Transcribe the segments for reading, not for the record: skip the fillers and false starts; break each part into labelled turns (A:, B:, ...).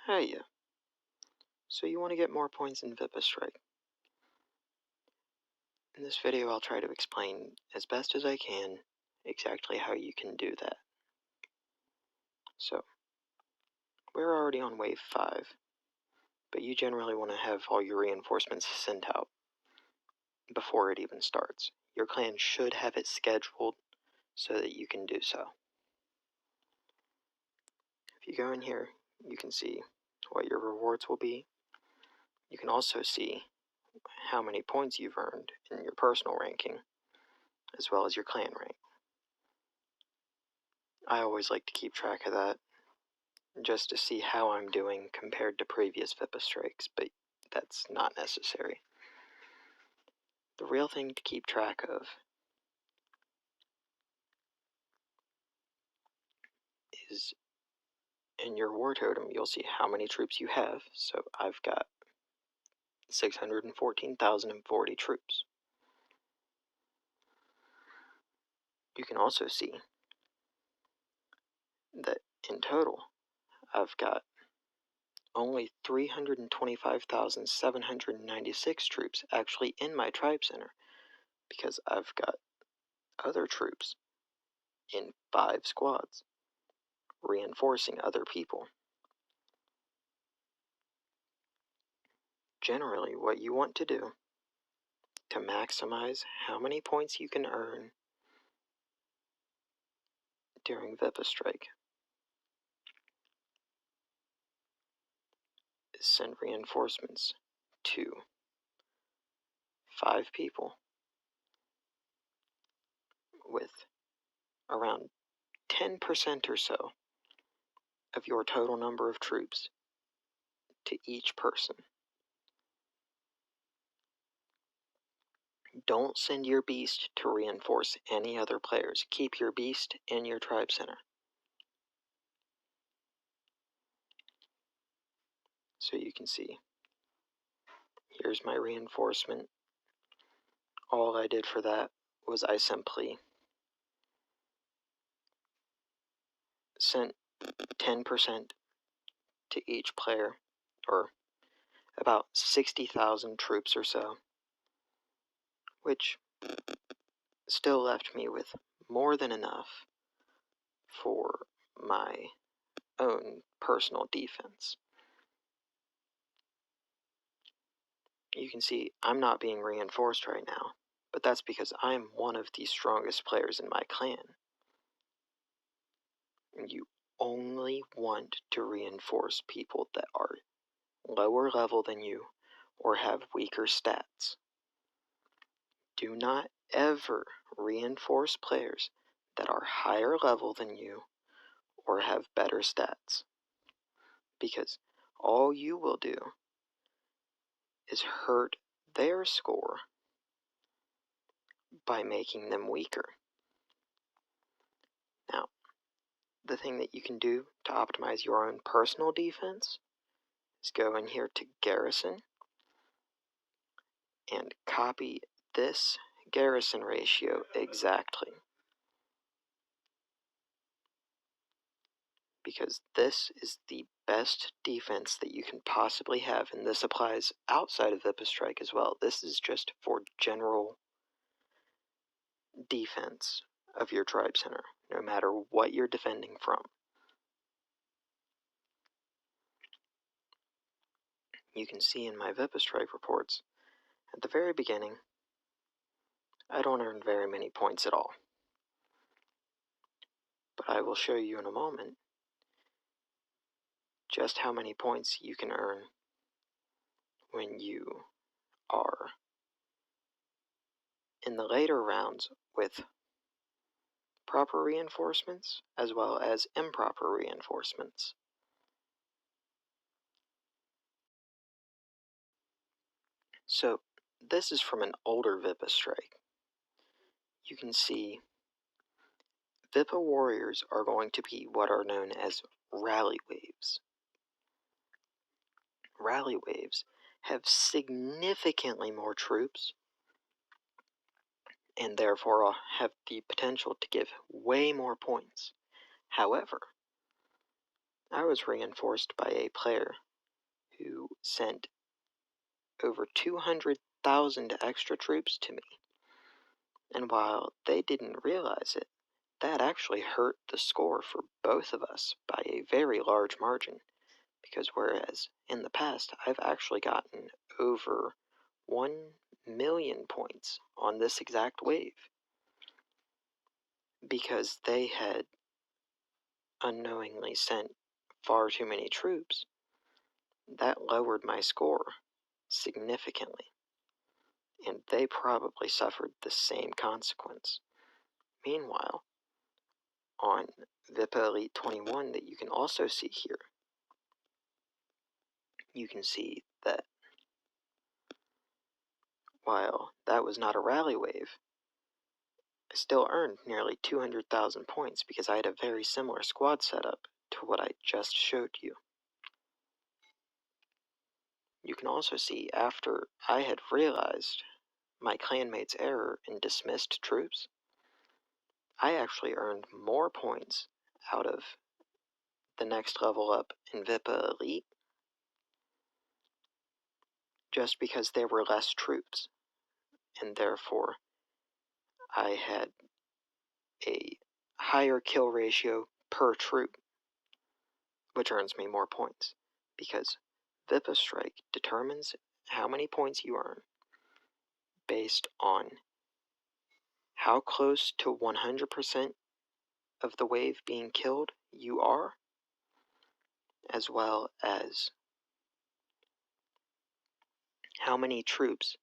A: Hey, so you want to get more points in Vipa Strike? In this video I'll try to explain as best as I can exactly how you can do that. So, we're already on wave 5, but you generally want to have all your reinforcements sent out before it even starts. Your clan should have it scheduled so that you can do so. If you go in here, you can see what your rewards will be. You can also see how many points you've earned in your personal ranking, as well as your clan rank. I always like to keep track of that, just to see how I'm doing compared to previous Vipa Strikes, but that's not necessary. The real thing to keep track of is in your war totem, you'll see how many troops you have. So I've got 614,040 troops. You can also see that in total, I've got only 325,796 troops actually in my tribe center, because I've got other troops in 5 squads reinforcing other people. Generally, what you want to do to maximize how many points you can earn during Vipa Strike is send reinforcements to 5 people with around 10% or so of your total number of troops to each person. Don't send your beast to reinforce any other players. Keep your beast in your tribe center. So you can see, here's my reinforcement. All I did for that was I simply sent 10% to each player, or about 60,000 troops or so, which still left me with more than enough for my own personal defense. You can see I'm not being reinforced right now, but that's because I'm one of the strongest players in my clan. And you only want to reinforce people that are lower level than you or have weaker stats. Do not ever reinforce players that are higher level than you or have better stats, because all you will do is hurt their score by making them weaker. Now, the thing that you can do to optimize your own personal defense is go in here to Garrison and copy this garrison ratio exactly, because this is the best defense that you can possibly have, and this applies outside of Vipa Strike as well. This is just for general defense of your tribe center, no matter what you're defending from. You can see in my Vipa Strike reports, at the very beginning, I don't earn very many points at all. But I will show you in a moment just how many points you can earn when you are in the later rounds with proper reinforcements as well as improper reinforcements. So this is from an older Vipa Strike. You can see Vipa warriors are going to be what are known as rally waves. Rally waves have significantly more troops and therefore have the potential to give way more points. However, I was reinforced by a player who sent over 200,000 extra troops to me. And while they didn't realize it, that actually hurt the score for both of us by a very large margin. Because whereas in the past I've actually gotten over 1 million points on this exact wave, because they had unknowingly sent far too many troops, that lowered my score significantly, and they probably suffered the same consequence. Meanwhile, on Vipa Elite 21 that you can also see here, you can see that while that was not a rally wave, I still earned nearly 200,000 points because I had a very similar squad setup to what I just showed you. You can also see after I had realized my clanmate's error and dismissed troops, I actually earned more points out of the next level up in Vipa Elite just because there were less troops, and therefore I had a higher kill ratio per troop, which earns me more points, because Vipa Strike determines how many points you earn based on how close to 100% of the wave being killed you are, as well as how many troops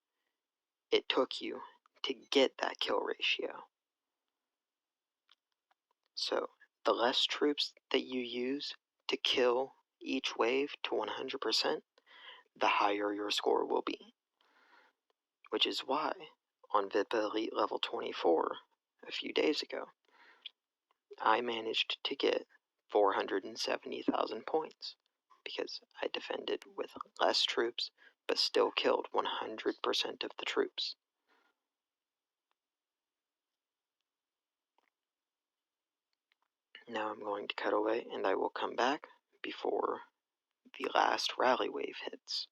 A: it took you to get that kill ratio. So the less troops that you use to kill each wave to 100%, the higher your score will be. Which is why on Vipa Elite level 24 a few days ago, I managed to get 470,000 points because I defended with less troops but still killed 100% of the troops. Now I'm going to cut away and I will come back before the last rally wave hits.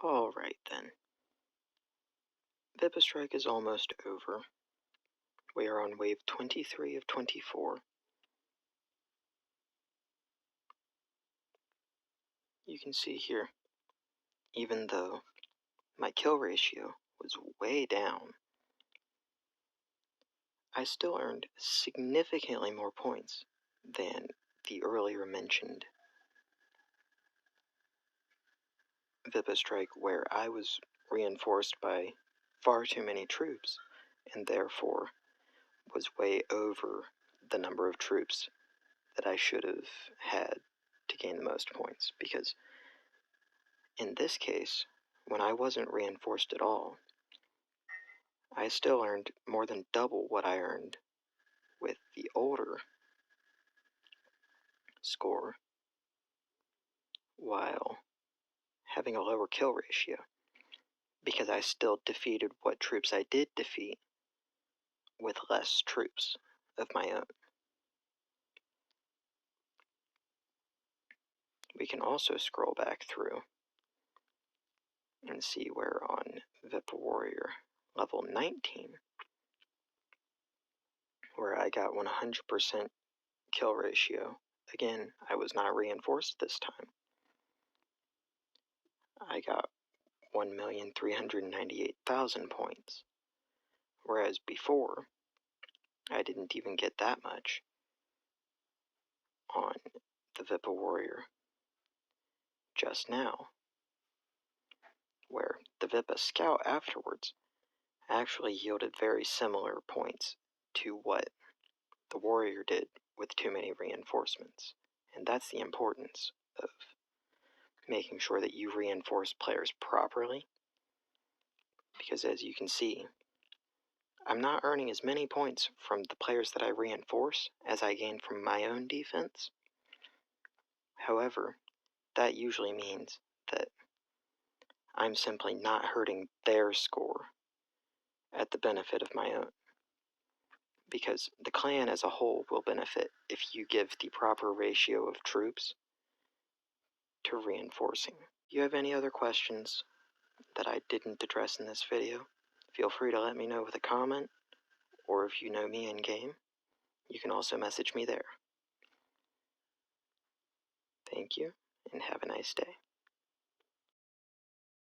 A: Alright then. Vipa Strike is almost over. We are on wave 23 of 24. You can see here, even though my kill ratio was way down, I still earned significantly more points than the earlier mentioned Vipa Strike, where I was reinforced by far too many troops and therefore was way over the number of troops that I should have had to gain the most points. Because in this case, when I wasn't reinforced at all, I still earned more than double what I earned with the older score while having a lower kill ratio, because I still defeated what troops I did defeat with less troops of my own. We can also scroll back through and see where on Vipa Warrior level 19, where I got 100% kill ratio. Again, I was not reinforced this time. I got 1,398,000 points, whereas before, I didn't even get that much on the Vipa Warrior just now, where the Vipa Scout afterwards actually yielded very similar points to what the Warrior did with too many reinforcements. And that's the importance of making sure that you reinforce players properly, because as you can see, I'm not earning as many points from the players that I reinforce as I gain from my own defense. However, that usually means that I'm simply not hurting their score at the benefit of my own. because the clan as a whole will benefit if you give the proper ratio of troops to reinforcing. If you have any other questions that I didn't address in this video, feel free to let me know with a comment, or if you know me in game, you can also message me there. Thank you, and have a nice day.